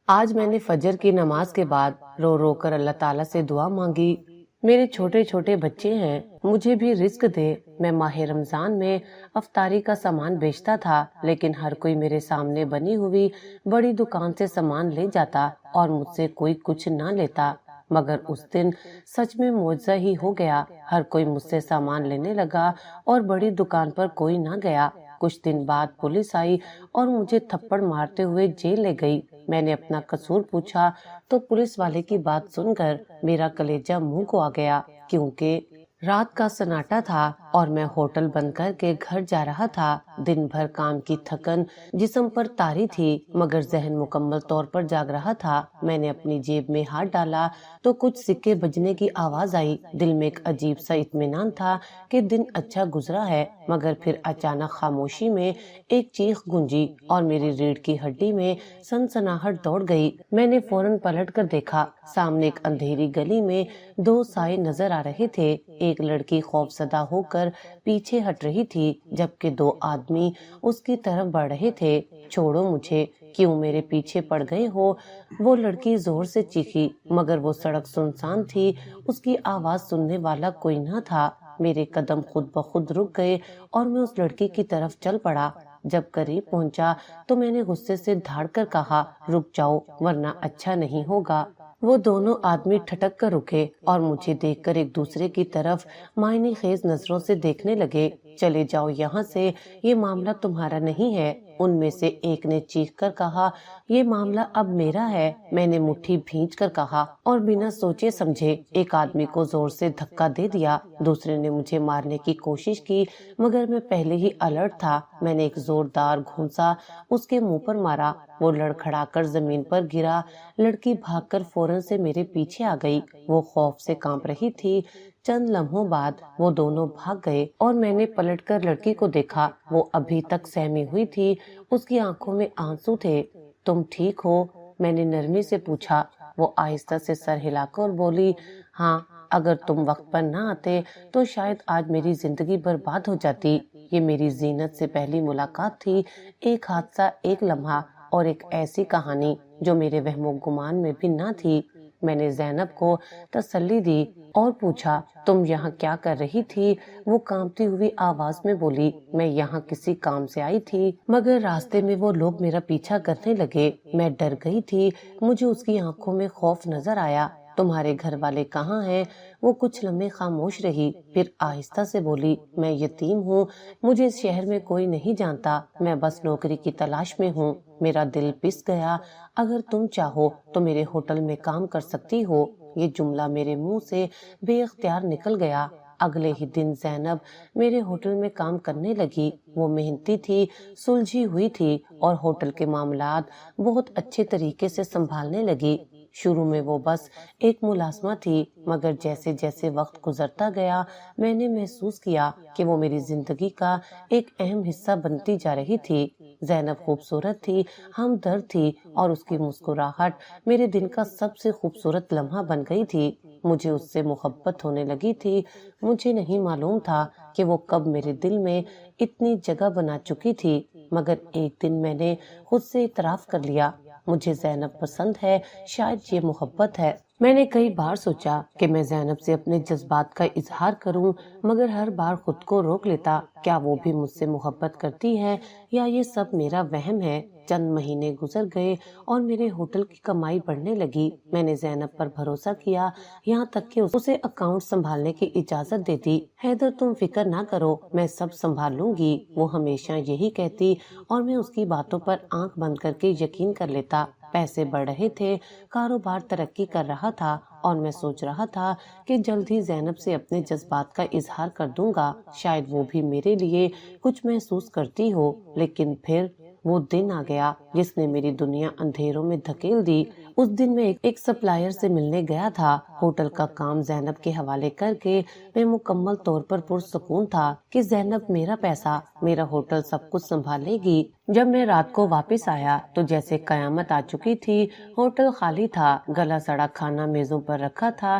آج میں نے فجر کی نماز کے بعد رو رو کر اللہ تعالیٰ سے دعا مانگی۔ میرے چھوٹے چھوٹے بچے ہیں، مجھے بھی رزق دے۔ میں ماہ رمضان میں افطاری کا سامان بیچتا تھا، لیکن ہر کوئی میرے سامنے بنی ہوئی بڑی دکان سے سامان لے جاتا اور مجھ سے کوئی کچھ نہ لیتا۔ مگر اس دن سچ میں معجزہ ہی ہو گیا، ہر کوئی مجھ سے سامان لینے لگا اور بڑی دکان پر کوئی نہ گیا۔ کچھ دن بعد پولیس آئی اور مجھے تھپڑ مارتے ہوئے جیل لے گئی۔ میں نے اپنا قصور پوچھا تو پولیس والے کی بات سن کر میرا کلیجہ منہ کو آ گیا، کیونکہ رات کا سناٹا تھا اور میں ہوٹل بند کر کے گھر جا رہا تھا۔ دن بھر کام کی تھکن جسم پر طاری تھی، مگر ذہن مکمل طور پر جاگ رہا تھا۔ میں نے اپنی جیب میں ہاتھ ڈالا تو کچھ سکے بجنے کی آواز آئی۔ دل میں ایک عجیب سا اطمینان تھا کہ دن اچھا گزرا ہے، مگر پھر اچانک خاموشی میں ایک چیخ گونجی اور میری ریڑھ کی ہڈی میں سنسناہٹ دوڑ گئی۔ میں نے فوراً پلٹ کر دیکھا، سامنے ایک اندھیری گلی میں دو سائے نظر آ رہے تھے۔ ایک لڑکی خوفزدہ ہو کر پیچھے ہٹ رہی تھی، جبکہ دو آدمی اس کی طرف بڑھ رہے تھے۔ چھوڑو مجھے، کیوں میرے پیچھے پڑ گئے ہو؟ وہ لڑکی زور سے چیخی، مگر وہ سڑک سنسان تھی، اس کی آواز سننے والا کوئی نہ تھا۔ میرے قدم خود بخود رک گئے اور میں اس لڑکی کی طرف چل پڑا۔ جب قریب پہنچا تو میں نے غصے سے دھاڑ کر کہا، رک جاؤ ورنہ اچھا نہیں ہوگا۔ وہ دونوں آدمی ٹھٹک کر رکے اور مجھے دیکھ کر ایک دوسرے کی طرف معنی خیز نظروں سے دیکھنے لگے۔ چلے جاؤ یہاں سے، یہ معاملہ تمہارا نہیں ہے۔ ان میں سے ایک نے چیخ کر کہا، یہ معاملہ اب میرا ہے۔ میں نے مٹھی بھینچ کر کہا اور بنا سوچے سمجھے ایک آدمی کو زور سے دھکا دے دیا۔ دوسرے نے مجھے مارنے کی کوشش کی، مگر میں پہلے ہی الرٹ تھا۔ میں نے ایک زوردار گھونسا اس کے منہ پر مارا، وہ لڑکھڑا کر زمین پر گرا۔ لڑکی بھاگ کر فوراً سے میرے پیچھے آ گئی، وہ خوف سے کانپ رہی تھی۔ چند لمحوں بعد وہ دونوں بھاگ گئے اور میں نے پلٹ کر لڑکی کو دیکھا، وہ ابھی تک سہمی ہوئی تھی، اس کی آنکھوں میں آنسو تھے۔ تم ٹھیک ہو؟ میں نے نرمی سے پوچھا۔ وہ آہستہ سے سر ہلا کر بولی، ہاں، اگر تم وقت پر نہ آتے تو شاید آج میری زندگی برباد ہو جاتی۔ یہ میری زینت سے پہلی ملاقات تھی، ایک حادثہ، ایک لمحہ اور ایک ایسی کہانی جو میرے وہم و گمان میں بھی نہ تھی۔ میں نے زینب کو تسلی دی اور پوچھا، تم یہاں کیا کر رہی تھی؟ وہ کانپتی ہوئی آواز میں بولی، میں یہاں کسی کام سے آئی تھی، مگر راستے میں وہ لوگ میرا پیچھا کرنے لگے۔ میں ڈر گئی تھی، مجھے اس کی آنکھوں میں خوف نظر آیا۔ تمہارے گھر والے کہاں ہیں؟ وہ کچھ لمحے خاموش رہی، پھر آہستہ سے بولی، میں یتیم ہوں، مجھے اس شہر میں کوئی نہیں جانتا، میں بس نوکری کی تلاش میں ہوں۔ میرا دل پس گیا، اگر تم چاہو تو میرے ہوٹل میں کام کر سکتی ہو۔ یہ جملہ میرے منہ سے بے اختیار نکل گیا۔ اگلے ہی دن زینب میرے ہوٹل میں کام کرنے لگی۔ وہ محنتی تھی، سلجھی ہوئی تھی اور ہوٹل کے معاملات بہت اچھے طریقے سے سنبھالنے لگی۔ شروع میں وہ بس ایک ملازمہ تھی، مگر جیسے جیسے وقت گزرتا گیا میں نے محسوس کیا کہ وہ میری زندگی کا ایک اہم حصہ بنتی جا رہی تھی۔ زینب خوبصورت تھی، ہمدرد تھی اور اس کی مسکراہٹ میرے دن کا سب سے خوبصورت لمحہ بن گئی تھی۔ مجھے اس سے محبت ہونے لگی تھی۔ مجھے نہیں معلوم تھا کہ وہ کب میرے دل میں اتنی جگہ بنا چکی تھی، مگر ایک دن میں نے خود سے اعتراف کر لیا، مجھے زینب پسند ہے، شاید یہ محبت ہے۔ میں نے کئی بار سوچا کہ میں زینب سے اپنے جذبات کا اظہار کروں، مگر ہر بار خود کو روک لیتا۔ کیا وہ بھی مجھ سے محبت کرتی ہے یا یہ سب میرا وہم ہے؟ چند مہینے گزر گئے اور میرے ہوٹل کی کمائی بڑھنے لگی۔ میں نے زینب پر بھروسہ کیا، یہاں تک کہ اسے اکاؤنٹ سنبھالنے کی اجازت دے دی۔ حیدر، تم فکر نہ کرو، میں سب سنبھال لوں گی، وہ ہمیشہ یہی کہتی اور میں اس کی باتوں پر آنکھ بند کر کے یقین کر لیتا۔ پیسے بڑھ رہے تھے، کاروبار ترقی کر رہا تھا اور میں سوچ رہا تھا کہ جلد ہی زینب سے اپنے جذبات کا اظہار کر دوں گا، شاید وہ بھی میرے لیے کچھ محسوس کرتی ہو۔ لیکن پھر وہ دن آ گیا جس نے میری دنیا اندھیروں میں دھکیل دی۔ اس دن میں ایک سپلائر سے ملنے گیا تھا۔ ہوٹل کا کام زینب کے حوالے کر کے میں مکمل طور پر پرسکون تھا کہ زینب میرا پیسہ، میرا ہوٹل سب کچھ سنبھالے گی۔ جب میں رات کو واپس آیا تو جیسے قیامت آ چکی تھی۔ ہوٹل خالی تھا، گلا سڑا کھانا میزوں پر رکھا تھا،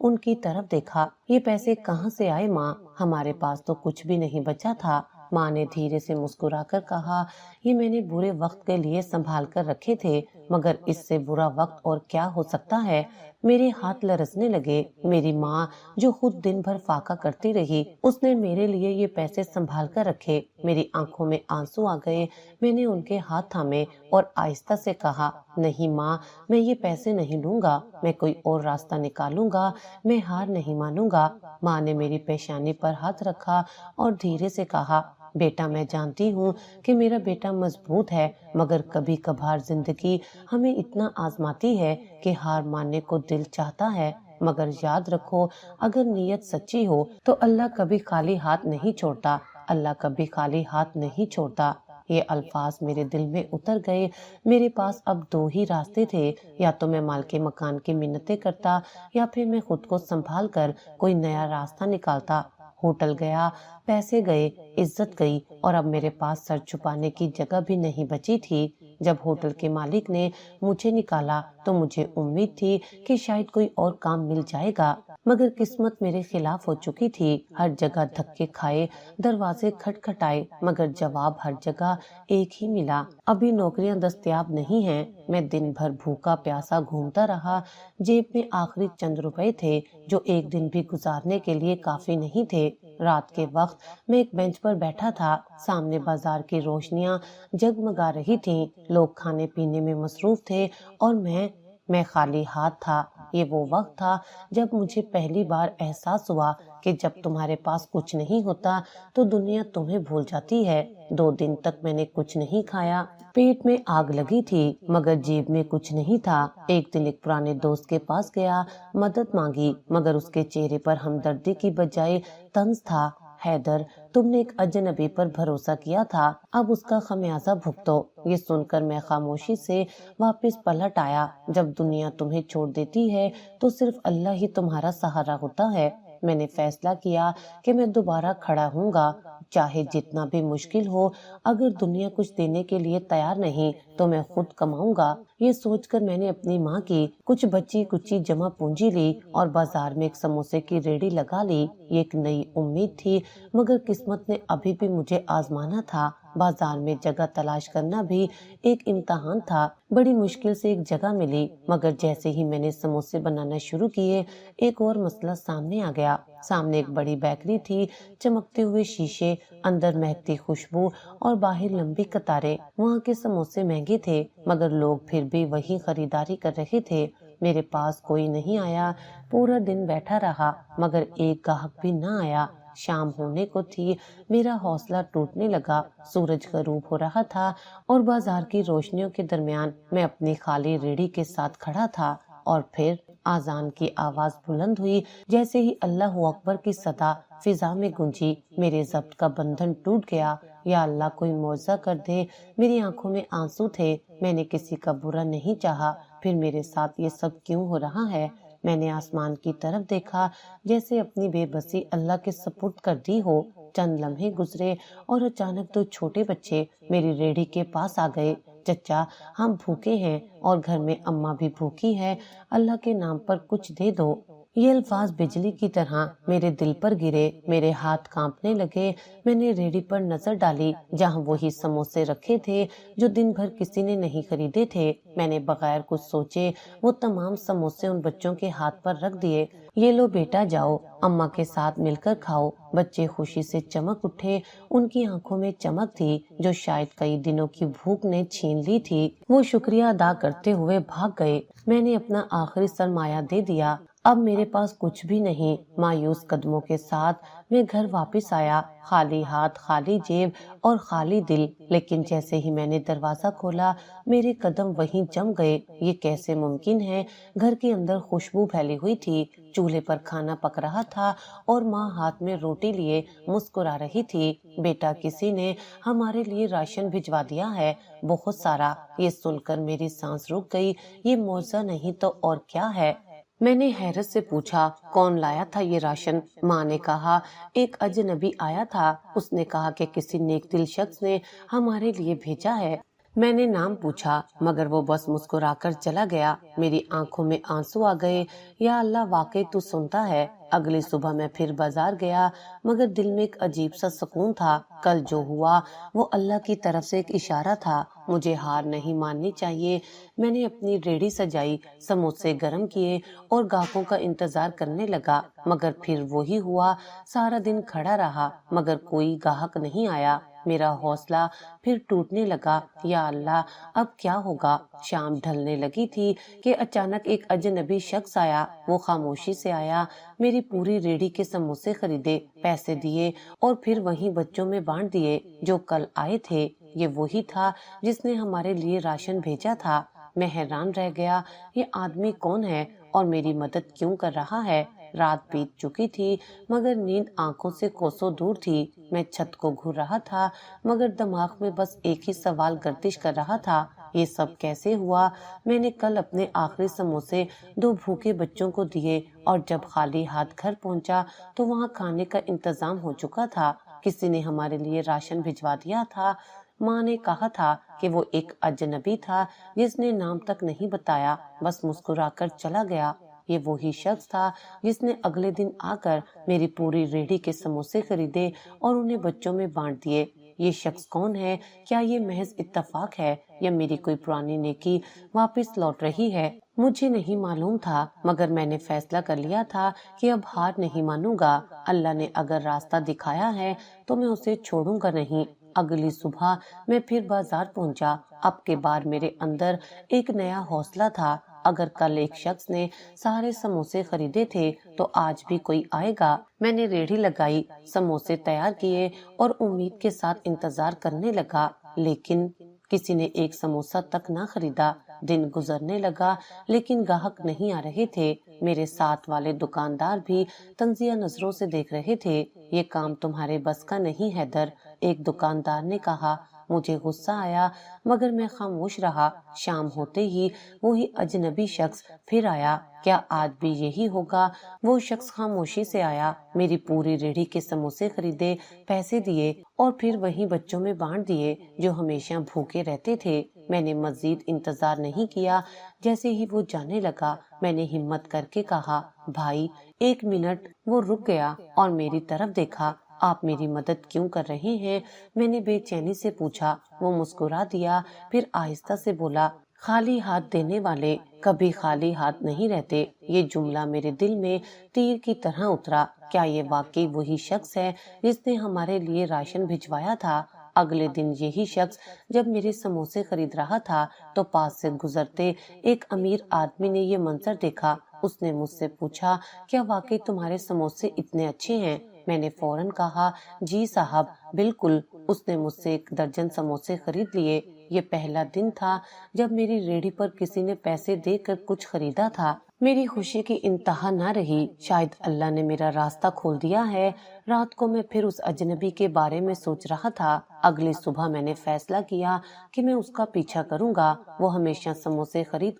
ان کی طرف دیکھا۔ یہ پیسے کہاں سے آئے ماں؟ ہمارے پاس تو کچھ بھی نہیں بچا تھا۔ ماں نے دھیرے سے مسکرا کر کہا، یہ میں نے برے وقت کے لیے سنبھال کر رکھے تھے، مگر اس سے برا وقت اور کیا ہو سکتا ہے؟ میرے ہاتھ لرزنے لگے۔ میری ماں جو خود دن بھر فاقہ کرتی رہی، اس نے میرے لیے یہ پیسے سنبھال کر رکھے۔ میری آنکھوں میں آنسو آ گئے۔ میں نے ان کے ہاتھ تھامے اور آہستہ سے کہا، نہیں ماں، میں یہ پیسے نہیں لوں گا، میں کوئی اور راستہ نکالوں گا، میں ہار نہیں مانوں گا۔ ماں نے میری پیشانی پر ہاتھ رکھا اور دھیرے سے کہا، بیٹا میں جانتی ہوں کہ میرا بیٹا مضبوط ہے، مگر کبھی کبھار زندگی ہمیں اتنا آزماتی ہے کہ ہار ماننے کو دل چاہتا ہے، مگر یاد رکھو اگر نیت سچی ہو تو اللہ کبھی خالی ہاتھ نہیں چھوڑتا، اللہ کبھی خالی ہاتھ نہیں چھوڑتا۔ یہ الفاظ میرے دل میں اتر گئے۔ میرے پاس اب دو ہی راستے تھے، یا تو میں مال کے مکان کی منتیں کرتا یا پھر میں خود کو سنبھال کر کوئی نیا راستہ نکالتا۔ ہوٹل گیا، پیسے گئے، عزت گئی، اور اب میرے پاس سر چھپانے کی جگہ بھی نہیں بچی تھی۔ جب ہوٹل کے مالک نے مجھے نکالا تو مجھے امید تھی کہ شاید کوئی اور کام مل جائے گا، مگر قسمت میرے خلاف ہو چکی تھی۔ ہر جگہ دھکے کھائے، دروازے کھٹکھٹائے، مگر جواب ہر جگہ ایک ہی ملا، ابھی نوکریاں دستیاب نہیں ہیں۔ میں دن بھر بھوکا پیاسا گھومتا رہا۔ جیب میں آخری چند روپے تھے جو ایک دن بھی گزارنے کے لیے کافی نہیں تھے۔ رات کے وقت میں ایک بینچ پر بیٹھا تھا، سامنے بازار کی روشنیاں جگمگا رہی تھیں، لوگ کھانے پینے میں مصروف تھے اور میں خالی ہاتھ تھا۔ یہ وہ وقت تھا جب مجھے پہلی بار احساس ہوا کہ جب تمہارے پاس کچھ نہیں ہوتا تو دنیا تمہیں بھول جاتی ہے۔ 2 دن تک میں نے کچھ نہیں کھایا، پیٹ میں آگ لگی تھی، مگر جیب میں کچھ نہیں تھا۔ ایک دن ایک پرانے دوست کے پاس گیا، مدد مانگی، مگر اس کے چہرے پر ہمدردی کی بجائے طنز تھا۔ حیدر، تم نے ایک اجنبی پر بھروسہ کیا تھا، اب اس کا خمیازہ بھگتو۔ یہ سن کر میں خاموشی سے واپس پلٹ آیا۔ جب دنیا تمہیں چھوڑ دیتی ہے تو صرف اللہ ہی تمہارا سہارا ہوتا ہے۔ میں نے فیصلہ کیا کہ میں دوبارہ کھڑا ہوں گا، چاہے جتنا بھی مشکل ہو۔ اگر دنیا کچھ دینے کے لیے تیار نہیں تو میں خود کماؤں گا۔ یہ سوچ کر میں نے اپنی ماں کی کچھ بچی کچی جمع پونجی لی اور بازار میں ایک سموسے کی ریڑھی لگا لی۔ یہ ایک نئی امید تھی، مگر قسمت نے ابھی بھی مجھے آزمانا تھا۔ بازار میں جگہ تلاش کرنا بھی ایک امتحان تھا۔ بڑی مشکل سے ایک جگہ ملی، مگر جیسے ہی میں نے سموسے بنانا شروع کیے ایک اور مسئلہ سامنے آ گیا۔ سامنے ایک بڑی بیکری تھی، چمکتے ہوئے شیشے، اندر مہکتی خوشبو اور باہر لمبی قطاریں۔ وہاں کے سموسے مہنگے تھے، مگر لوگ پھر بھی وہی خریداری کر رہے تھے۔ میرے پاس کوئی نہیں آیا، پورا دن بیٹھا رہا، مگر ایک گاہک بھی نہ آیا۔ شام ہونے کو تھی، میرا حوصلہ ٹوٹنے لگا۔ سورج غروب ہو رہا تھا اور بازار کی روشنیوں کے درمیان میں اپنی خالی ریڑھی کے ساتھ کھڑا تھا، اور پھر اذان کی آواز بلند ہوئی۔ جیسے ہی اللہ اکبر کی صدا فضا میں گونجی، میرے ضبط کا بندھن ٹوٹ گیا۔ یا اللہ کوئی معجزہ کر دے۔ میری آنکھوں میں آنسو تھے۔ میں نے کسی کا برا نہیں چاہا، پھر میرے ساتھ یہ سب کیوں ہو رہا ہے؟ میں نے آسمان کی طرف دیکھا، جیسے اپنی بے بسی اللہ کے سپرد کر دی ہو۔ چند لمحے گزرے اور اچانک 2 چھوٹے بچے میری ریڑھی کے پاس آ گئے۔ چچا، ہم بھوکے ہیں اور گھر میں اماں بھی بھوکی ہے، اللہ کے نام پر کچھ دے دو۔ یہ الفاظ بجلی کی طرح میرے دل پر گرے، میرے ہاتھ کانپنے لگے۔ میں نے ریڑھی پر نظر ڈالی جہاں وہی سموسے رکھے تھے جو دن بھر کسی نے نہیں خریدے تھے۔ میں نے بغیر کچھ سوچے وہ تمام سموسے ان بچوں کے ہاتھ پر رکھ دیے۔ یہ لو بیٹا، جاؤ اماں کے ساتھ مل کر کھاؤ۔ بچے خوشی سے چمک اٹھے، ان کی آنکھوں میں چمک تھی جو شاید کئی دنوں کی بھوک نے چھین لی تھی۔ وہ شکریہ ادا کرتے ہوئے بھاگ گئے۔ میں نے اپنا آخری سرمایہ دے دیا، اب میرے پاس کچھ بھی نہیں۔ مایوس قدموں کے ساتھ میں گھر واپس آیا، خالی ہاتھ، خالی جیب اور خالی دل۔ لیکن جیسے ہی میں نے دروازہ کھولا میرے قدم وہیں جم گئے۔ یہ کیسے ممکن ہے؟ گھر کے اندر خوشبو پھیلی ہوئی تھی، چولہے پر کھانا پک رہا تھا اور ماں ہاتھ میں روٹی لیے مسکرا رہی تھی۔ بیٹا، کسی نے ہمارے لیے راشن بھجوا دیا ہے، بہت سارا۔ یہ سن کر میری سانس رک گئی۔ یہ معجزہ نہیں تو اور کیا ہے؟ میں نے حیرت سے پوچھا، کون لایا تھا یہ راشن؟ ماں نے کہا، ایک اجنبی آیا تھا، اس نے کہا کہ کسی نیک دل شخص نے ہمارے لیے بھیجا ہے۔ میں نے نام پوچھا مگر وہ بس مسکرا کر چلا گیا۔ میری آنکھوں میں آنسو آ گئے۔ یا اللہ، واقعی تو سنتا ہے۔ اگلی صبح میں پھر بازار گیا مگر دل میں ایک عجیب سا سکون تھا۔ کل جو ہوا وہ اللہ کی طرف سے ایک اشارہ تھا، مجھے ہار نہیں ماننی چاہیے۔ میں نے اپنی ریڑھی سجائی، سموسے گرم کیے اور گاہکوں کا انتظار کرنے لگا مگر پھر وہی ہوا۔ سارا دن کھڑا رہا مگر کوئی گاہک نہیں آیا۔ میرا حوصلہ پھر ٹوٹنے لگا۔ یا اللہ، اب کیا ہوگا؟ شام ڈھلنے لگی تھی کہ اچانک ایک اجنبی شخص آیا۔ وہ خاموشی سے آیا، میری پوری ریڑھی کے سموسے خریدے، پیسے دیے اور پھر وہیں بچوں میں بانٹ دیے جو کل آئے تھے۔ یہ وہی تھا جس نے ہمارے لیے راشن بھیجا تھا۔ میں حیران رہ گیا، یہ آدمی کون ہے اور میری مدد کیوں کر رہا ہے؟ رات بیت چکی تھی مگر نیند آنکھوں سے کوسوں دور تھی۔ میں چھت کو گھور رہا تھا مگر دماغ میں بس ایک ہی سوال گردش کر رہا تھا، یہ سب کیسے ہوا؟ میں نے کل اپنے آخری سموسے 2 بھوکے بچوں کو دیے اور جب خالی ہاتھ گھر پہنچا تو وہاں کھانے کا انتظام ہو چکا تھا۔ کسی نے ہمارے لیے راشن بھجوا دیا تھا۔ ماں نے کہا تھا کہ وہ ایک اجنبی تھا جس نے نام تک نہیں بتایا، بس مسکرا کر چلا گیا۔ یہ وہی شخص تھا جس نے اگلے دن آ کر میری پوری ریڑھی کے سموسے خریدے اور انہیں بچوں میں بانٹ دیے۔ یہ شخص کون ہے؟ کیا یہ محض اتفاق ہے یا میری کوئی پرانی نیکی واپس لوٹ رہی ہے؟ مجھے نہیں معلوم تھا مگر میں نے فیصلہ کر لیا تھا کہ اب ہار نہیں مانوں گا۔ اللہ نے اگر راستہ دکھایا ہے تو میں اسے چھوڑوں گا نہیں۔ اگلی صبح میں پھر بازار پہنچا۔ اب کے بار میرے اندر ایک نیا حوصلہ تھا۔ اگر کل ایک شخص نے سارے سموسے خریدے تھے تو آج بھی کوئی آئے گا۔ میں نے ریڑھی لگائی، سموسے تیار کیے اور امید کے ساتھ انتظار کرنے لگا، لیکن کسی نے ایک سموسہ تک نہ خریدا۔ دن گزرنے لگا لیکن گاہک نہیں آ رہے تھے۔ میرے ساتھ والے دکاندار بھی تنزیہ نظروں سے دیکھ رہے تھے۔ یہ کام تمہارے بس کا نہیں حیدر، ایک دکاندار نے کہا۔ مجھے غصہ آیا مگر میں خاموش رہا۔ شام ہوتے ہی وہی اجنبی شخص پھر آیا۔ کیا آج بھی یہی ہوگا؟ وہ شخص خاموشی سے آیا، میری پوری ریڑھی کے سموسے خریدے، پیسے دیے اور پھر وہیں بچوں میں بانٹ دیے جو ہمیشہ بھوکے رہتے تھے۔ میں نے مزید انتظار نہیں کیا۔ جیسے ہی وہ جانے لگا میں نے ہمت کر کے کہا، بھائی 1 منٹ۔ وہ رک گیا اور میری طرف دیکھا۔ آپ میری مدد کیوں کر رہے ہیں؟ میں نے بے چینی سے پوچھا۔ وہ مسکرا دیا، پھر آہستہ سے بولا، خالی ہاتھ دینے والے کبھی خالی ہاتھ نہیں رہتے۔ یہ جملہ میرے دل میں تیر کی طرح اترا۔ کیا یہ واقعی وہی شخص ہے جس نے ہمارے لیے راشن بھجوایا تھا؟ اگلے دن یہی شخص جب میرے سموسے خرید رہا تھا تو پاس سے گزرتے ایک امیر آدمی نے یہ منظر دیکھا۔ اس نے مجھ سے پوچھا، کیا واقعی تمہارے سموسے اتنے اچھے ہیں؟ میں نے فوراً کہا، جی صاحب، بالکل۔ اس نے مجھ سے 1 درجن سموسے خرید لیے۔ یہ پہلا دن تھا جب میری ریڑھی پر کسی نے پیسے دے کر کچھ خریدا تھا۔ میری خوشی کی انتہا نہ رہی۔ شاید اللہ نے میرا راستہ کھول دیا ہے۔ رات کو میں پھر اس اجنبی کے بارے میں سوچ رہا تھا۔ اگلی صبح میں نے فیصلہ کیا کہ میں اس کا پیچھا کروں گا۔ وہ ہمیشہ سموسے خرید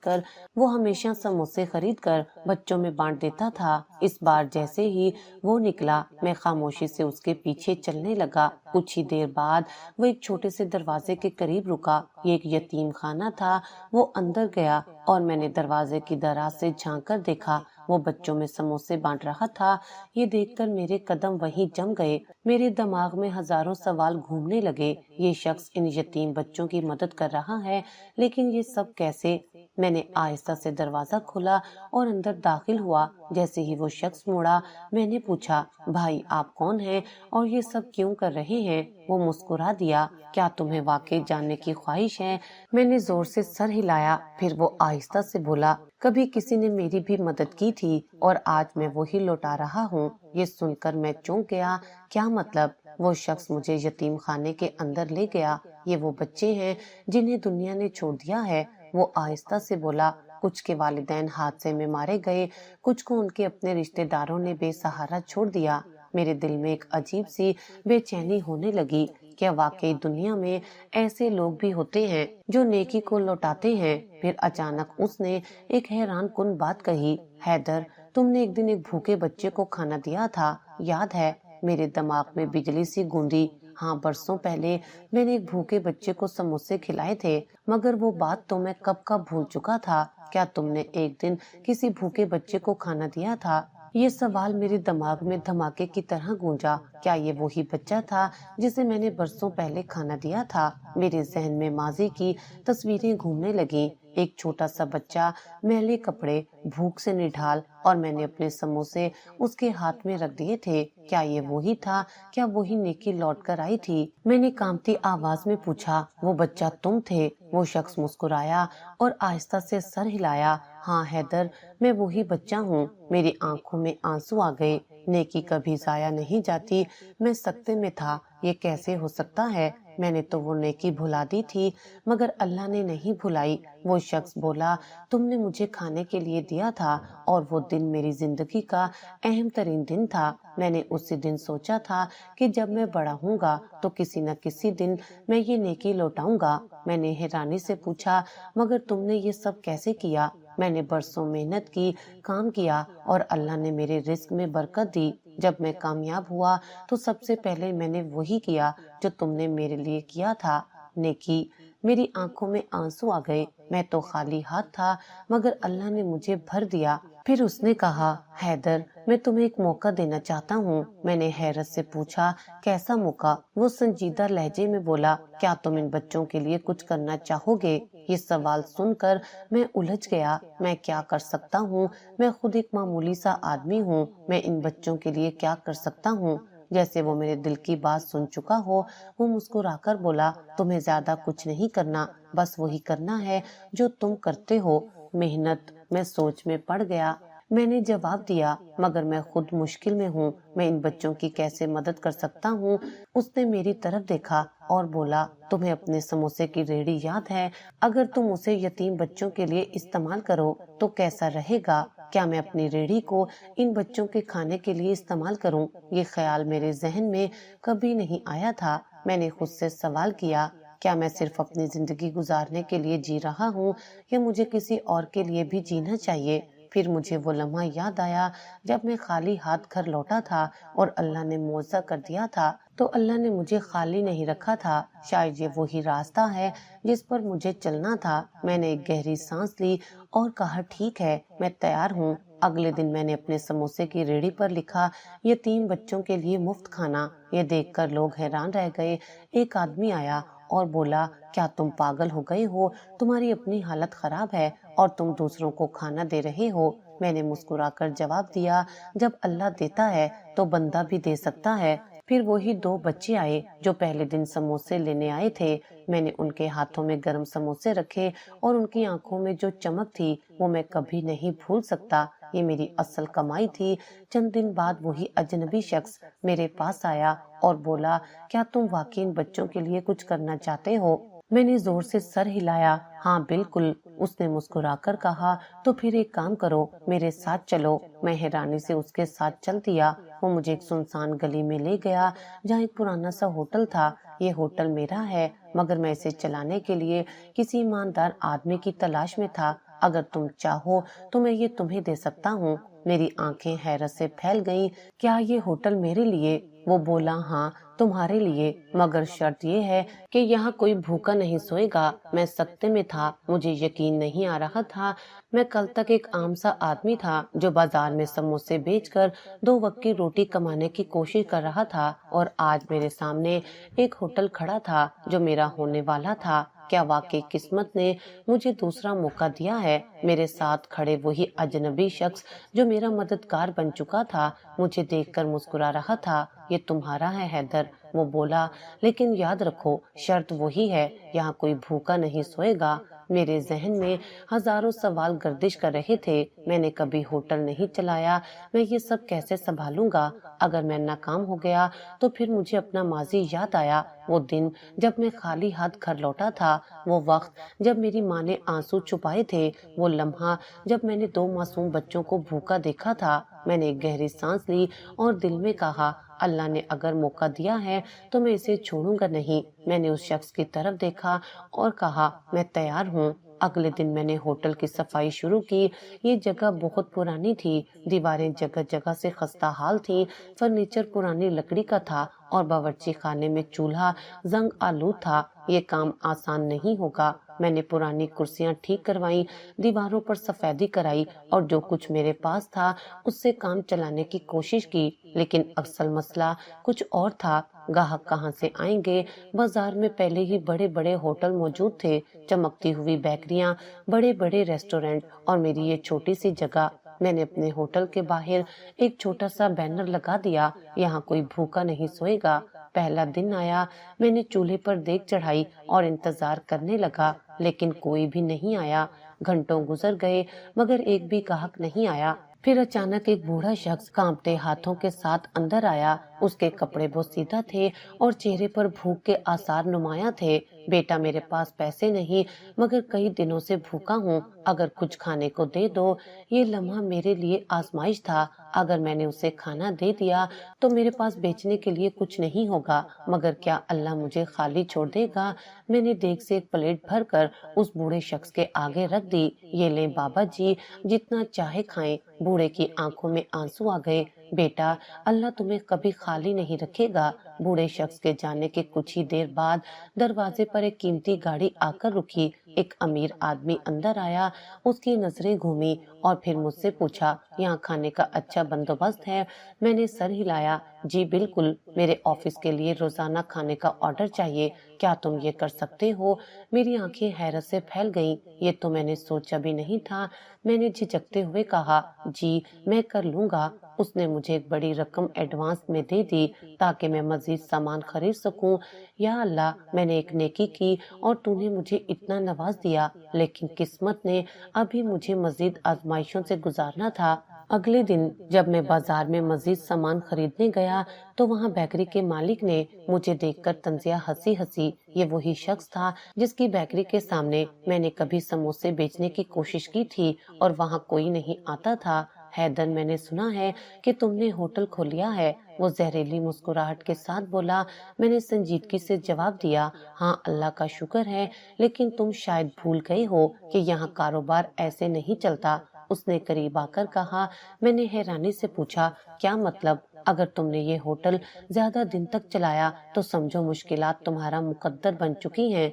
کر بچوں میں بانٹ دیتا تھا۔ اس بار جیسے ہی وہ نکلا میں خاموشی سے اس کے پیچھے چلنے لگا۔ کچھ ہی دیر بعد وہ ایک چھوٹے سے دروازے کے قریب رکا۔ یہ ایک یتیم خانہ تھا۔ وہ اندر گیا اور میں نے دروازے کی دراز سے جھانک کر دیکھا، وہ بچوں میں سموسے بانٹ رہا تھا۔ یہ دیکھ کر میرے قدم وہیں جم گئے۔ میرے دماغ میں ہزاروں سوال گھومنے لگے۔ یہ شخص ان یتیم بچوں کی مدد کر رہا ہے، لیکن یہ سب کیسے؟ میں نے آہستہ سے دروازہ کھولا اور اندر داخل ہوا۔ جیسے ہی وہ شخص مڑا میں نے پوچھا، بھائی آپ کون ہیں اور یہ سب کیوں کر رہے ہیں؟ وہ مسکرا دیا، کیا تمہیں واقعی جاننے کی خواہش ہے؟ میں نے زور سے سر ہلایا۔ پھر وہ آہستہ سے بولا، کبھی کسی نے میری بھی مدد کی تھی اور آج میں وہی لوٹا رہا ہوں۔ یہ سن کر میں چونک گیا۔ کیا مطلب؟ وہ شخص مجھے یتیم خانے کے اندر لے گیا۔ یہ وہ بچے ہیں جنہیں دنیا نے چھوڑ دیا ہے۔ وہ آہستہ سے بولا، کچھ کے والدین حادثے میں مارے گئے، کچھ کو ان کے اپنے رشتہ داروں نے بے سہارا چھوڑ دیا۔ میرے دل میں ایک عجیب سی بے چینی ہونے لگی۔ کیا واقعی دنیا میں ایسے لوگ بھی ہوتے ہیں جو نیکی کو لوٹاتے ہیں؟ پھر اچانک اس نے ایک حیران کن بات کہی، حیدر تم نے ایک دن ایک بھوکے بچے کو کھانا دیا تھا، یاد ہے؟ میرے دماغ میں بجلی سی گوندی۔ ہاں، برسوں پہلے میں نے ایک بھوکے بچے کو سموسے کھلائے تھے، مگر وہ بات تو میں کب کا بھول چکا تھا۔ کیا تم نے ایک دن کسی بھوکے بچے کو کھانا دیا تھا؟ یہ سوال میرے دماغ میں دھماکے کی طرح گونجا۔ کیا یہ وہی بچہ تھا جسے میں نے برسوں پہلے کھانا دیا تھا؟ میرے ذہن میں ماضی کی تصویریں گھومنے لگیں۔ ایک چھوٹا سا بچہ، میلے کپڑے، بھوک سے نڈھال، اور میں نے اپنے سموسے اس کے ہاتھ میں رکھ دیے تھے۔ کیا یہ وہی تھا؟ کیا وہی نیکی لوٹ کر آئی تھی؟ میں نے کانپتی آواز میں پوچھا، وہ بچہ تم تھے؟ وہ شخص مسکرایا اور آہستہ سے سر ہلایا۔ ہاں حیدر، میں وہی بچہ ہوں۔ میری آنکھوں میں آنسو آ گئے۔ نیکی کبھی ضائع نہیں جاتی۔ میں سکتے میں تھا، یہ کیسے ہو سکتا ہے؟ میں نے تو وہ نیکی بھلا دی تھی، مگر اللہ نے نہیں بھلائی۔ وہ شخص بولا، تم نے مجھے کھانے کے لیے دیا تھا، اور وہ دن میری زندگی کا اہم ترین دن تھا۔ میں نے اسی دن سوچا تھا کہ جب میں بڑا ہوں گا تو کسی نہ کسی دن میں یہ نیکی لوٹاؤں گا۔ میں نے حیرانی سے پوچھا، مگر تم نے یہ سب کیسے کیا؟ میں نے برسوں محنت کی، کام کیا، اور اللہ نے میرے رزق میں برکت دی۔ جب میں کامیاب ہوا تو سب سے پہلے میں نے وہی کیا جو تم نے میرے لیے کیا تھا، نیکی۔ میری آنکھوں میں آنسو آ گئے۔ میں تو خالی ہاتھ تھا، مگر اللہ نے مجھے بھر دیا۔ پھر اس نے کہا، حیدر، میں تمہیں ایک موقع دینا چاہتا ہوں۔ میں نے حیرت سے پوچھا، کیسا موقع؟ وہ سنجیدہ لہجے میں بولا، کیا تم ان بچوں کے لیے کچھ کرنا چاہو گے؟ یہ سوال سن کر میں الجھ گیا۔ میں کیا کر سکتا ہوں؟ میں خود ایک معمولی سا آدمی ہوں۔ میں ان بچوں کے لیے کیا کر سکتا ہوں؟ جیسے وہ میرے دل کی بات سن چکا ہو، وہ مسکرا کر بولا، تمہیں زیادہ کچھ نہیں کرنا، بس وہی کرنا ہے جو تم کرتے ہو، محنت۔ میں سوچ میں پڑ گیا۔ میں نے جواب دیا، مگر میں خود مشکل میں ہوں، میں ان بچوں کی کیسے مدد کر سکتا ہوں؟ اس نے میری طرف دیکھا اور بولا، تمہیں اپنے سموسے کی ریڑھی یاد ہے؟ اگر تم اسے یتیم بچوں کے لیے استعمال کرو تو کیسا رہے گا؟ کیا میں اپنی ریڑھی کو ان بچوں کے کھانے کے لیے استعمال کروں؟ یہ خیال میرے ذہن میں کبھی نہیں آیا تھا۔ میں نے خود سے سوال کیا، کیا میں صرف اپنی زندگی گزارنے کے لیے جی رہا ہوں، یا مجھے کسی اور کے لیے بھی جینا چاہیے؟ پھر مجھے وہ لمحہ یاد آیا جب میں خالی ہاتھ گھر لوٹا تھا اور اللہ نے معجزہ کر دیا تھا۔ تو اللہ نے مجھے خالی نہیں رکھا تھا۔ شاید یہ وہی راستہ ہے جس پر مجھے چلنا تھا۔ میں نے ایک گہری سانس لی اور کہا، ٹھیک ہے، میں تیار ہوں۔ اگلے دن میں نے اپنے سموسے کی ریڑھی پر لکھا، یتیم بچوں کے لیے مفت کھانا۔ یہ دیکھ کر لوگ حیران رہ گئے۔ ایک آدمی آیا اور بولا، کیا تم پاگل ہو گئے ہو؟ تمہاری اپنی حالت خراب ہے اور تم دوسروں کو کھانا دے رہے ہو۔ میں نے مسکرا کر جواب دیا، جب اللہ دیتا ہے تو بندہ بھی دے سکتا ہے۔ پھر وہی دو بچے آئے جو پہلے دن سموسے لینے آئے تھے۔ میں نے ان کے ہاتھوں میں گرم سموسے رکھے اور ان کی آنکھوں میں جو چمک تھی وہ میں کبھی نہیں بھول سکتا۔ یہ میری اصل کمائی تھی۔ چند دن بعد وہی اجنبی شخص میرے پاس آیا اور بولا، کیا تم واقعی ان بچوں کے لیے کچھ کرنا چاہتے ہو؟ میں نے زور سے سر ہلایا، ہاں بالکل۔ اس نے مسکرا کر کہا، تو پھر ایک کام کرو، میرے ساتھ چلو۔ میں حیرانی سے اس کے ساتھ چل دیا۔ وہ مجھے ایک سنسان گلی میں لے گیا جہاں ایک پرانا سا ہوٹل تھا۔ یہ ہوٹل میرا ہے، مگر میں اسے چلانے کے لیے کسی ایماندار آدمی کی تلاش میں تھا۔ اگر تم چاہو تو میں یہ تمہیں دے سکتا ہوں۔ میری آنکھیں حیرت سے پھیل گئیں۔ کیا یہ ہوٹل میرے لیے؟ وہ بولا، ہاں تمہارے لیے، مگر شرط یہ ہے کہ یہاں کوئی بھوکا نہیں سوئے گا۔ میں سکتے میں تھا، مجھے یقین نہیں آ رہا تھا۔ میں کل تک ایک عام سا آدمی تھا جو بازار میں سموسے بیچ کر 2 وقت کی روٹی کمانے کی کوشش کر رہا تھا، اور آج میرے سامنے ایک ہوٹل کھڑا تھا جو میرا ہونے والا تھا۔ کیا واقعی قسمت نے مجھے دوسرا موقع دیا ہے؟ میرے ساتھ کھڑے وہی اجنبی شخص جو میرا مددگار بن چکا تھا مجھے دیکھ کر مسکرا رہا تھا۔ یہ تمہارا ہے حیدر، وہ بولا، لیکن یاد رکھو شرط وہی ہے، یہاں کوئی بھوکا نہیں سوئے گا۔ میرے ذہن میں ہزاروں سوال گردش کر رہے تھے۔ میں نے کبھی ہوٹل نہیں چلایا، میں یہ سب کیسے سنبھالوں گا؟ اگر میں ناکام ہو گیا تو پھر مجھے اپنا ماضی یاد آیا، وہ دن جب میں خالی ہاتھ گھر لوٹا تھا، وہ وقت جب میری ماں نے آنسو چھپائے تھے، وہ لمحہ جب میں نے 2 معصوم بچوں کو بھوکا دیکھا تھا۔ میں نے ایک گہری سانس لی اور دل میں کہا، اللہ نے اگر موقع دیا ہے تو میں اسے چھوڑوں گا نہیں۔ میں نے اس شخص کی طرف دیکھا اور کہا، میں تیار ہوں۔ اگلے دن میں نے ہوٹل کی صفائی شروع کی۔ یہ جگہ بہت پرانی تھی، دیواریں جگہ جگہ سے خستہ حال تھی، فرنیچر پرانی لکڑی کا تھا اور باورچی خانے میں چولہا زنگ آلود تھا۔ یہ کام آسان نہیں ہوگا۔ میں نے پرانی کرسیاں ٹھیک کروائیں، دیواروں پر سفیدی کرائی اور جو کچھ میرے پاس تھا اس سے کام چلانے کی کوشش کی، لیکن اصل مسئلہ کچھ اور تھا۔ گاہک کہاں سے آئیں گے؟ بازار میں پہلے ہی بڑے بڑے ہوٹل موجود تھے، چمکتی ہوئی بیکریاں، بڑے بڑے ریسٹورینٹ اور میری یہ چھوٹی سی جگہ۔ میں نے اپنے ہوٹل کے باہر ایک چھوٹا سا بینر لگا دیا، یہاں کوئی بھوکا نہیں سوئے گا۔ پہلا دن آیا، میں نے چولہے پر دیگ چڑھائی اور انتظار کرنے لگا، لیکن کوئی بھی نہیں آیا۔ گھنٹوں گزر گئے مگر ایک بھی گاہک نہیں آیا۔ پھر اچانک ایک بوڑھا شخص کانپتے ہاتھوں کے ساتھ اندر آیا۔ اس کے کپڑے بوسیدہ تھے اور چہرے پر بھوک کے آثار نمایاں تھے۔ بیٹا، میرے پاس پیسے نہیں مگر کئی دنوں سے بھوکا ہوں، اگر کچھ کھانے کو دے دو۔ یہ لمحہ میرے لیے آزمائش تھا۔ اگر میں نے اسے کھانا دے دیا تو میرے پاس بیچنے کے لیے کچھ نہیں ہوگا، مگر کیا اللہ مجھے خالی چھوڑ دے گا؟ میں نے دیگ سے ایک پلیٹ بھر کر اس بوڑھے شخص کے آگے رکھ دی۔ یہ لیں بابا جی، جتنا چاہے کھائیں۔ بوڑھے کی آنکھوں میں آنسو آ گئے۔ بیٹا، اللہ تمہیں کبھی خالی نہیں رکھے گا۔ بوڑھے شخص کے جانے کے کچھ ہی دیر بعد دروازے پر ایک قیمتی گاڑی آ کر رکی۔ ایک امیر آدمی اندر آیا، اس کی نظریں گھومی اور پھر مجھ سے پوچھا، یہاں کھانے کا اچھا بندوبست ہے؟ میں نے سر ہلایا، جی بالکل، میرے آفس کے لیے روزانہ کھانے کا آرڈر چاہیے، کیا تم یہ کر سکتے ہو؟ میری آنکھیں حیرت سے پھیل گئیں، یہ تو میں نے سوچا بھی نہیں تھا۔ میں نے جھجکتے ہوئے کہا، جی میں کر لوں گا۔ اس نے مجھے ایک بڑی رقم ایڈوانس میں دے دی تاکہ میں مزید سامان خرید سکوں۔ یا اللہ، میں نے ایک نیکی کی اور تو نے مجھے اتنا نواز دیا، لیکن قسمت نے ابھی مجھے مزید آزمائشوں سے گزارنا تھا۔ اگلے دن جب میں بازار میں مزید سامان خریدنے گیا تو وہاں بیکری کے مالک نے مجھے دیکھ کر طنزیہ ہنسی۔ یہ وہی شخص تھا جس کی بیکری کے سامنے میں نے کبھی سموسے بیچنے کی کوشش کی تھی اور وہاں کوئی نہیں آتا تھا۔ حیدر، میں نے سنا ہے کہ تم نے ہوٹل کھولیا ہے، وہ زہریلی مسکراہٹ کے ساتھ بولا۔ میں نے سنجیدگی سے جواب دیا، ہاں اللہ کا شکر ہے، لیکن تم شاید بھول گئے ہو کہ یہاں کاروبار ایسے نہیں چلتا۔ اس نے قریب آ کر کہا۔ میں نے حیرانی سے پوچھا، کیا مطلب؟ اگر تم نے یہ ہوٹل زیادہ دن تک چلایا تو سمجھو مشکلات تمہارا مقدر بن چکی ہیں۔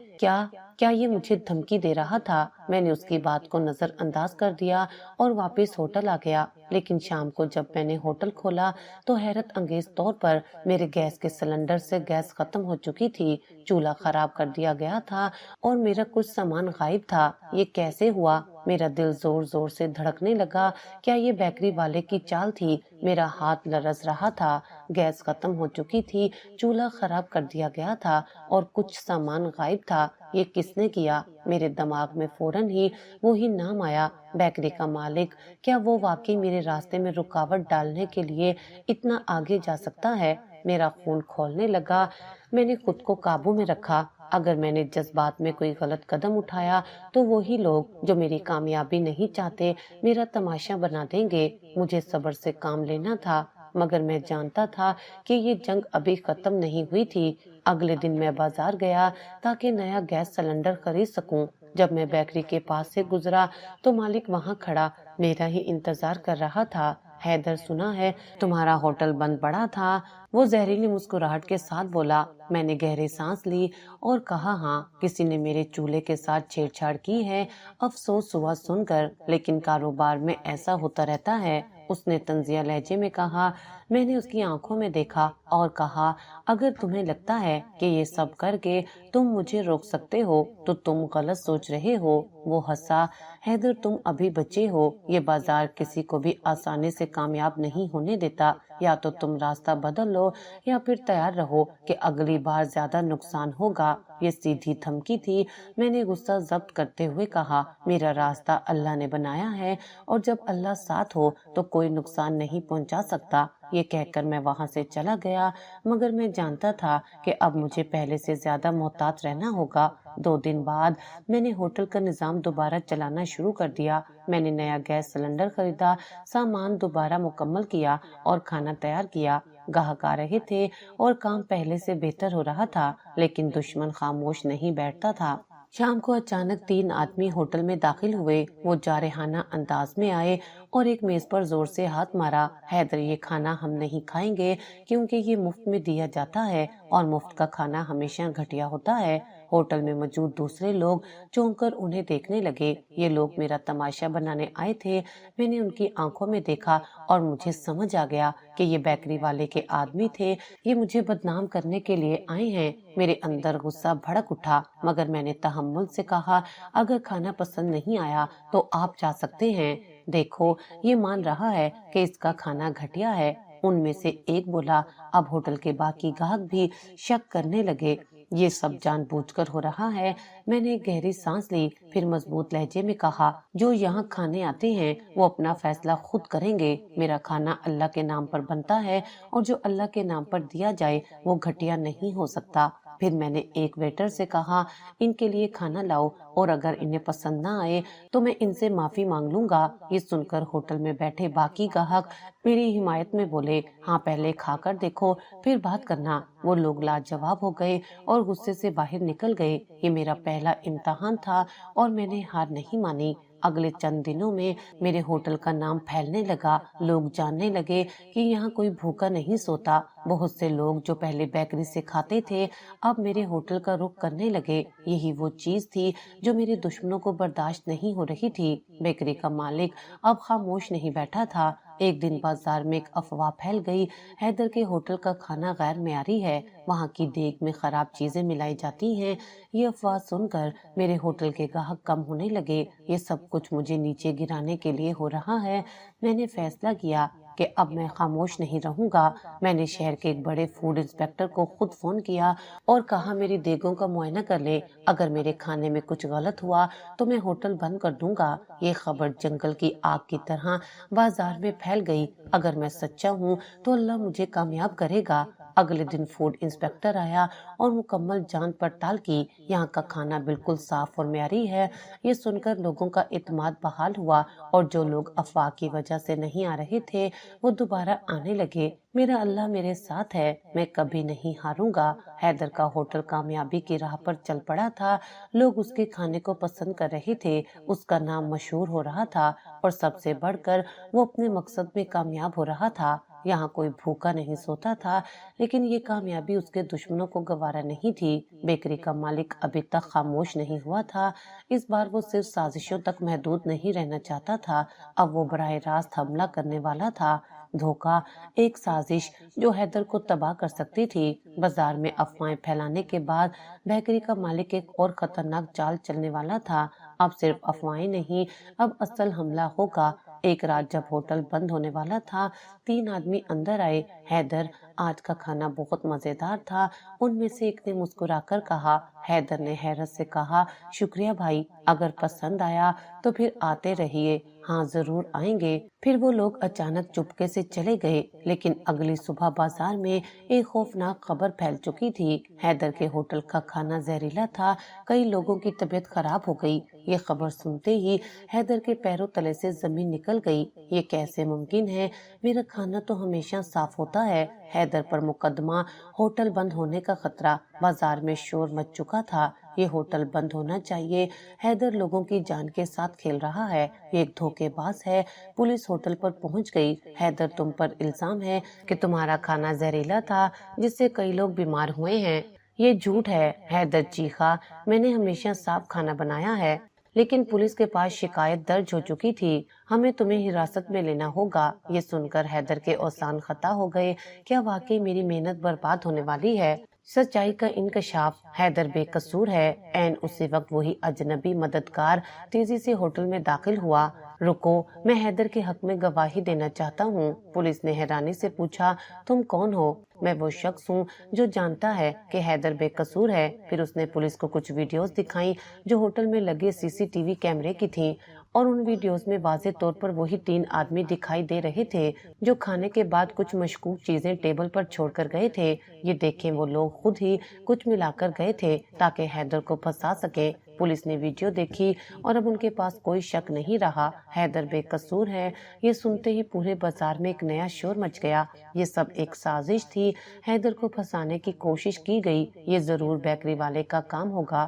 کیا یہ مجھے دھمکی دے رہا تھا؟ میں نے اس کی بات کو نظر انداز کر دیا اور واپس ہوٹل آ گیا۔ لیکن شام کو جب میں نے ہوٹل کھولا تو حیرت انگیز طور پر میرے گیس کے سلنڈر سے گیس ختم ہو چکی تھی، چولہا خراب کر دیا گیا تھا اور میرا کچھ سامان غائب تھا۔ یہ کیسے ہوا؟ میرا دل زور زور سے دھڑکنے لگا۔ کیا یہ بیکری والے کی چال تھی؟ میرا ہاتھ لرز رہا تھا۔ گیس ختم ہو چکی تھی، چولہا خراب کر دیا گیا تھا اور کچھ سامان غائب تھا۔ یہ کس نے کیا؟ میرے دماغ میں فوراً ہی وہی نام آیا، بیکری کا مالک۔ کیا وہ واقعی میرے راستے میں رکاوٹ ڈالنے کے لیے اتنا آگے جا سکتا ہے؟ میرا خون کھولنے لگا۔ میں نے خود کو قابو میں رکھا۔ اگر میں نے جذبات میں کوئی غلط قدم اٹھایا تو وہی لوگ جو میری کامیابی نہیں چاہتے میرا تماشا بنا دیں گے۔ مجھے صبر سے کام لینا تھا، مگر میں جانتا تھا کہ یہ جنگ ابھی ختم نہیں ہوئی تھی۔ اگلے دن میں بازار گیا تاکہ نیا گیس سلنڈر خرید سکوں۔ جب میں بیکری کے پاس سے گزرا تو مالک وہاں کھڑا میرا ہی انتظار کر رہا تھا۔ حیدر، سنا ہے تمہارا ہوٹل بند پڑا تھا؟ وہ زہریلی مسکراہٹ کے ساتھ بولا۔ میں نے گہری سانس لی اور کہا، ہاں، کسی نے میرے چولہے کے ساتھ چھیڑ چھاڑ کی ہے۔ افسوس ہوا سن کر، لیکن کاروبار میں ایسا ہوتا رہتا ہے، اس نے طنزیہ لہجے میں کہا۔ میں نے اس کی آنکھوں میں دیکھا اور کہا، اگر تمہیں لگتا ہے کہ یہ سب کر کے تم مجھے روک سکتے ہو تو تم غلط سوچ رہے ہو۔ وہ ہنسا۔ حیدر، تم ابھی بچے ہو، یہ بازار کسی کو بھی آسانی سے کامیاب نہیں ہونے دیتا۔ یا تو تم راستہ بدل لو یا پھر تیار رہو کہ اگلی بار زیادہ نقصان ہوگا۔ یہ سیدھی دھمکی تھی۔ میں نے غصہ ضبط کرتے ہوئے کہا، میرا راستہ اللہ نے بنایا ہے اور جب اللہ ساتھ ہو تو کوئی نقصان نہیں پہنچا سکتا۔ یہ کہہ کر میں وہاں سے چلا گیا، مگر میں جانتا تھا کہ اب مجھے پہلے سے زیادہ محتاط رہنا ہوگا۔ 2 دن بعد میں نے ہوٹل کا نظام دوبارہ چلانا شروع کر دیا۔ میں نے نیا گیس سلنڈر خریدا، سامان دوبارہ مکمل کیا اور کھانا تیار کیا۔ گاہک آ رہے تھے اور کام پہلے سے بہتر ہو رہا تھا، لیکن دشمن خاموش نہیں بیٹھتا تھا۔ شام کو اچانک 3 آدمی ہوٹل میں داخل ہوئے۔ وہ جارحانہ انداز میں آئے اور ایک میز پر زور سے ہاتھ مارا۔ حیدر، یہ کھانا ہم نہیں کھائیں گے کیونکہ یہ مفت میں دیا جاتا ہے اور مفت کا کھانا ہمیشہ گھٹیا ہوتا ہے۔ ہوٹل میں موجود دوسرے لوگ چونک کر انہیں دیکھنے لگے۔ یہ لوگ میرا تماشا بنانے آئے تھے۔ میں نے ان کی آنکھوں میں دیکھا اور مجھے سمجھ آ گیا کہ یہ بیکری والے کے آدمی تھے۔ یہ مجھے بدنام کرنے کے لیے آئے ہیں۔ میرے اندر غصہ بھڑک اٹھا، مگر میں نے تحمل سے کہا، اگر کھانا پسند نہیں آیا تو آپ جا سکتے ہیں۔ دیکھو، یہ مان رہا ہے کہ اس کا کھانا گھٹیا ہے۔ ان میں سے ایک بولا۔ اب ہوٹل کے باقی گاہک بھی شک کرنے لگے، یہ سب جان بوجھ کر ہو رہا ہے۔ میں نے ایک گہری سانس لی، پھر مضبوط لہجے میں کہا، جو یہاں کھانے آتے ہیں وہ اپنا فیصلہ خود کریں گے۔ میرا کھانا اللہ کے نام پر بنتا ہے اور جو اللہ کے نام پر دیا جائے وہ گھٹیا نہیں ہو سکتا۔ پھر میں نے ایک ویٹر سے کہا، ان کے لیے کھانا لاؤ اور اگر انہیں پسند نہ آئے تو میں ان سے معافی مانگ لوں گا۔ یہ سن کر ہوٹل میں بیٹھے باقی گاہک میری حمایت میں بولے، ہاں پہلے کھا کر دیکھو پھر بات کرنا۔ وہ لوگ لاجواب ہو گئے اور غصے سے باہر نکل گئے۔ یہ میرا پہلا امتحان تھا اور میں نے ہار نہیں مانی۔ اگلے چند دنوں میں میرے ہوٹل کا نام پھیلنے لگا۔ لوگ جاننے لگے کہ یہاں کوئی بھوکا نہیں سوتا۔ بہت سے لوگ جو پہلے بیکری سے کھاتے تھے اب میرے ہوٹل کا رخ کرنے لگے۔ یہی وہ چیز تھی جو میرے دشمنوں کو برداشت نہیں ہو رہی تھی۔ بیکری کا مالک اب خاموش نہیں بیٹھا تھا۔ ایک دن بازار میں ایک افواہ پھیل گئی، حیدر کے ہوٹل کا کھانا غیر معیاری ہے، وہاں کی دیگ میں خراب چیزیں ملائی جاتی ہیں۔ یہ افواہ سن کر میرے ہوٹل کے گاہک کم ہونے لگے۔ یہ سب کچھ مجھے نیچے گرانے کے لیے ہو رہا ہے۔ میں نے فیصلہ کیا کہ اب میں خاموش نہیں رہوں گا۔ میں نے شہر کے ایک بڑے فوڈ انسپیکٹر کو خود فون کیا اور کہا، میری دیگوں کا معائنہ کر لیں، اگر میرے کھانے میں کچھ غلط ہوا تو میں ہوٹل بند کر دوں گا۔ یہ خبر جنگل کی آگ کی طرح بازار میں پھیل گئی۔ اگر میں سچا ہوں تو اللہ مجھے کامیاب کرے گا۔ اگلے دن فوڈ انسپیکٹر آیا اور مکمل جانچ پڑتال کی۔ یہاں کا کھانا بالکل صاف اور معیاری ہے۔ یہ سن کر لوگوں کا اعتماد بحال ہوا اور جو لوگ افواہ کی وجہ سے نہیں آ رہے تھے وہ دوبارہ آنے لگے۔ میرا اللہ میرے ساتھ ہے، میں کبھی نہیں ہاروں گا۔ حیدر کا ہوٹل کامیابی کی راہ پر چل پڑا تھا۔ لوگ اس کے کھانے کو پسند کر رہے تھے، اس کا نام مشہور ہو رہا تھا اور سب سے بڑھ کر وہ اپنے مقصد میں کامیاب ہو رہا تھا۔ یہاں کوئی بھوکا نہیں سوتا تھا، لیکن یہ کامیابی اس کے دشمنوں کو گوارا نہیں تھی۔ بیکری کا مالک ابھی تک خاموش نہیں ہوا تھا۔ اس بار وہ صرف سازشوں تک محدود نہیں رہنا چاہتا تھا، اب وہ براہ راست حملہ کرنے والا تھا۔ دھوکہ، ایک سازش جو حیدر کو تباہ کر سکتی تھی۔ بازار میں افواہیں پھیلانے کے بعد بیکری کا مالک ایک اور خطرناک چال چلنے والا تھا۔ اب صرف افواہیں نہیں، اب اصل حملہ ہوگا۔ ایک رات جب ہوٹل بند ہونے والا تھا، 3 آدمی اندر آئے۔ حیدر، آج کا کھانا بہت مزیدار تھا، ان میں سے ایک نے مسکرا کر کہا۔ حیدر نے حیرت سے کہا، شکریہ بھائی، اگر پسند آیا تو پھر آتے رہیے۔ ہاں ضرور آئیں گے۔ پھر وہ لوگ اچانک چپکے سے چلے گئے، لیکن اگلی صبح بازار میں ایک خوفناک خبر پھیل چکی تھی۔ حیدر کے ہوٹل کا کھانا زہریلا تھا، کئی لوگوں کی طبیعت خراب ہو گئی۔ یہ خبر سنتے ہی حیدر کے پیروں تلے سے زمین نکل گئی۔ یہ کیسے ممکن ہے؟ میرا کھانا تو ہمیشہ صاف ہوتا ہے۔ حیدر پر مقدمہ، ہوٹل بند ہونے کا خطرہ، بازار میں شور مچ چکا تھا۔ یہ ہوٹل بند ہونا چاہیے، حیدر لوگوں کی جان کے ساتھ کھیل رہا ہے، یہ ایک دھوکے باز ہے۔ پولیس ہوٹل پر پہنچ گئی۔ حیدر، تم پر الزام ہے کہ تمہارا کھانا زہریلا تھا جس سے کئی لوگ بیمار ہوئے ہیں۔ یہ جھوٹ ہے، حیدر چیخا، میں نے ہمیشہ صاف کھانا بنایا ہے، لیکن پولیس کے پاس شکایت درج ہو چکی تھی، ہمیں تمہیں حراست میں لینا ہوگا۔ یہ سن کر حیدر کے اوزان خطا ہو گئے، کیا واقعی میری محنت برباد ہونے والی ہے؟ سچائی کا انکشاف، حیدر بے قصور ہے۔ عین اسی وقت وہی اجنبی مددگار تیزی سے ہوٹل میں داخل ہوا۔ رکو، میں حیدر کے حق میں گواہی دینا چاہتا ہوں۔ پولیس نے حیرانی سے پوچھا، تم کون ہو؟ میں وہ شخص ہوں جو جانتا ہے کہ حیدر بے قصور ہے۔ پھر اس نے پولیس کو کچھ ویڈیوز دکھائیں جو ہوٹل میں لگے CCTV کیمرے کی تھیں، اور ان ویڈیوز میں واضح طور پر وہی 3 آدمی دکھائی دے رہے تھے جو کھانے کے بعد کچھ مشکوک چیزیں ٹیبل پر چھوڑ کر گئے تھے۔ یہ دیکھیں، وہ لوگ خود ہی کچھ ملا کر گئے تھے تاکہ حیدر کو پھنسا سکیں۔ پولیس نے ویڈیو دیکھی اور اب ان کے پاس کوئی شک نہیں رہا، حیدر بے قصور ہے۔ یہ سنتے ہی پورے بازار میں ایک نیا شور مچ گیا۔ یہ سب ایک سازش تھی، حیدر کو پھنسانے کی کوشش کی گئی، یہ ضرور بیکری والے کا کام ہوگا۔